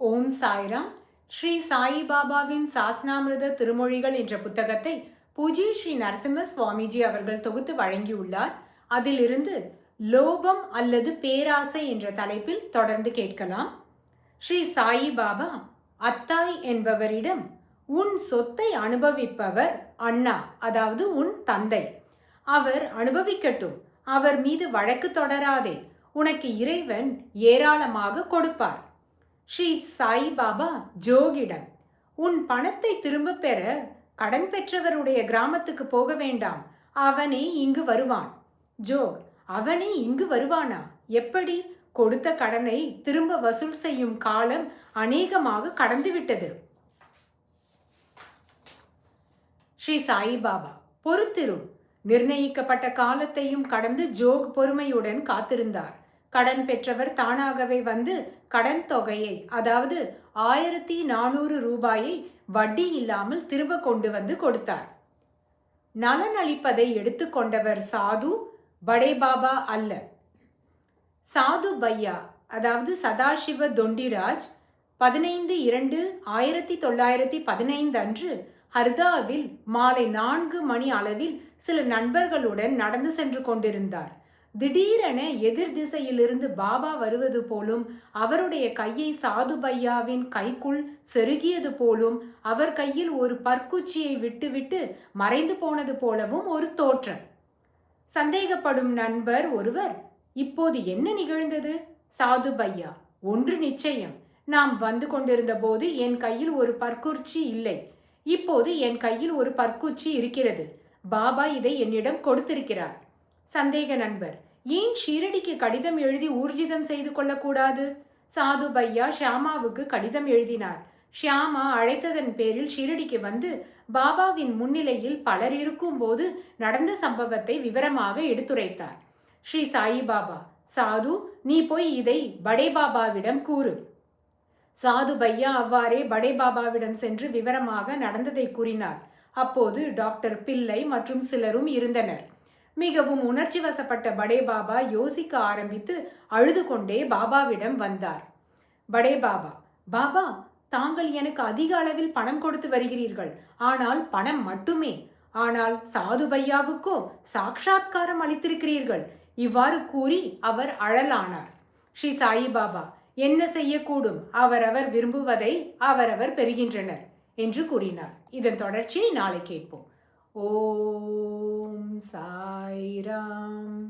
ஓம் சாய்ராம். ஸ்ரீ சாயி பாபாவின் சாஸ்னாமிருத திருமொழிகள் என்ற புத்தகத்தை பூஜ்ய ஸ்ரீ நரசிம்ம சுவாமிஜி அவர்கள் தொகுத்து வழங்கியுள்ளார். அதிலிருந்து லோபம் அல்லது பேராசை என்ற தலைப்பில் தொடர்ந்து கேட்கலாம். ஸ்ரீ சாயி பாபா அத்தாய் என்பவரிடம், உன் சொத்தை அனுபவிப்பவர் அண்ணா, அதாவது உன் தந்தை. அவர் அனுபவிக்கட்டும், அவர் மீது வழக்கு தொடராதே, உனக்கு இறைவன் ஏராளமாக கொடுப்பார். ஸ்ரீ சாய் பாபா ஜோகிடம், உன் பணத்தை திரும்ப பெற கடன் பெற்றவருடைய கிராமத்துக்கு போக வேண்டாம், அவனே இங்கு வருவான். ஜோக், அவனே இங்கு வருவானா? எப்படி? கொடுத்த கடனை திரும்ப வசூல் செய்யும் காலம் அநேகமாக கடந்துவிட்டது. ஸ்ரீ சாய் பாபா, பொறுத்திரு. நிர்ணயிக்கப்பட்ட காலத்தையும் கடந்து ஜோக் பொறுமையுடன் காத்திருந்தார். கடன் பெற்றவர் தானாகவே வந்து கடன் தொகையை, அதாவது 1400 ரூபாயை வட்டி இல்லாமல் திரும்ப கொண்டு வந்து கொடுத்தார். நலன் அளிப்பதை எடுத்துக்கொண்டவர் சாது, படே பாபா அல்ல. சாது பையா, அதாவது சதாசிவ தொண்டிராஜ் 15/2/1915 அன்று ஹர்தாவில் மாலை 4 மணி அளவில் சில நண்பர்களுடன் நடந்து சென்று கொண்டிருந்தார். திடீரென எதிர் திசையிலிருந்து பாபா வருவது போலும், அவருடைய கையை சாது பையாவின் கைக்குள் செருகியது போலும், அவர் கையில் ஒரு பற்குச்சியை விட்டுவிட்டு மறைந்து போனது போலவும் ஒரு தோற்றம். சந்தேகப்படும் நண்பர் ஒருவர், இப்போது என்ன நிகழ்ந்தது? சாது பையா, ஒன்று நிச்சயம். நாம் வந்து கொண்டிருந்த போது என் கையில் ஒரு பற்குச்சி இல்லை, இப்போது என் கையில் ஒரு பற்குச்சி இருக்கிறது. பாபா இதை என்னிடம் கொடுத்திருக்கிறார். சந்தேக நண்பர், ஏன் ஷீரடிக்கு கடிதம் எழுதி ஊர்ஜிதம் செய்து கொள்ளக்கூடாது? சாது பையா ஷியாமாவுக்கு கடிதம் எழுதினார். ஷியாமா அழைத்ததன் பேரில் ஷீரடிக்கு வந்து பாபாவின் முன்னிலையில் பலர் இருக்கும் போது நடந்த சம்பவத்தை விவரமாக எடுத்துரைத்தார். ஸ்ரீ சாயி பாபா, சாது, நீ போய் இதை படே பாபாவிடம் கூறு. சாது பையா அவ்வாறே படே பாபாவிடம் சென்று விவரமாக நடந்ததை கூறினார். அப்போது டாக்டர் பிள்ளை மற்றும் சிலரும் இருந்தனர். மிகவும் உணர்ச்சி வசப்பட்ட படே பாபா யோசிக்க ஆரம்பித்து அழுது கொண்டே பாபாவிடம் வந்தார். படே பாபா, பாபா, தாங்கள் எனக்கு அதிக அளவில் பணம் கொடுத்து வருகிறீர்கள், ஆனால் பணம் மட்டுமே. ஆனால் சாது பையாவுக்கோ சாட்சாத்காரம் அளித்திருக்கிறீர்கள். இவ்வாறு கூறி அவர் அழலானார். ஸ்ரீ சாயி பாபா, என்ன செய்யக்கூடும், அவரவர் விரும்புவதை அவரவர் பெறுகின்றனர் என்று கூறினார். இதன் தொடர்ச்சியை நாளை கேட்போம். ஓம் சாய்ராம்.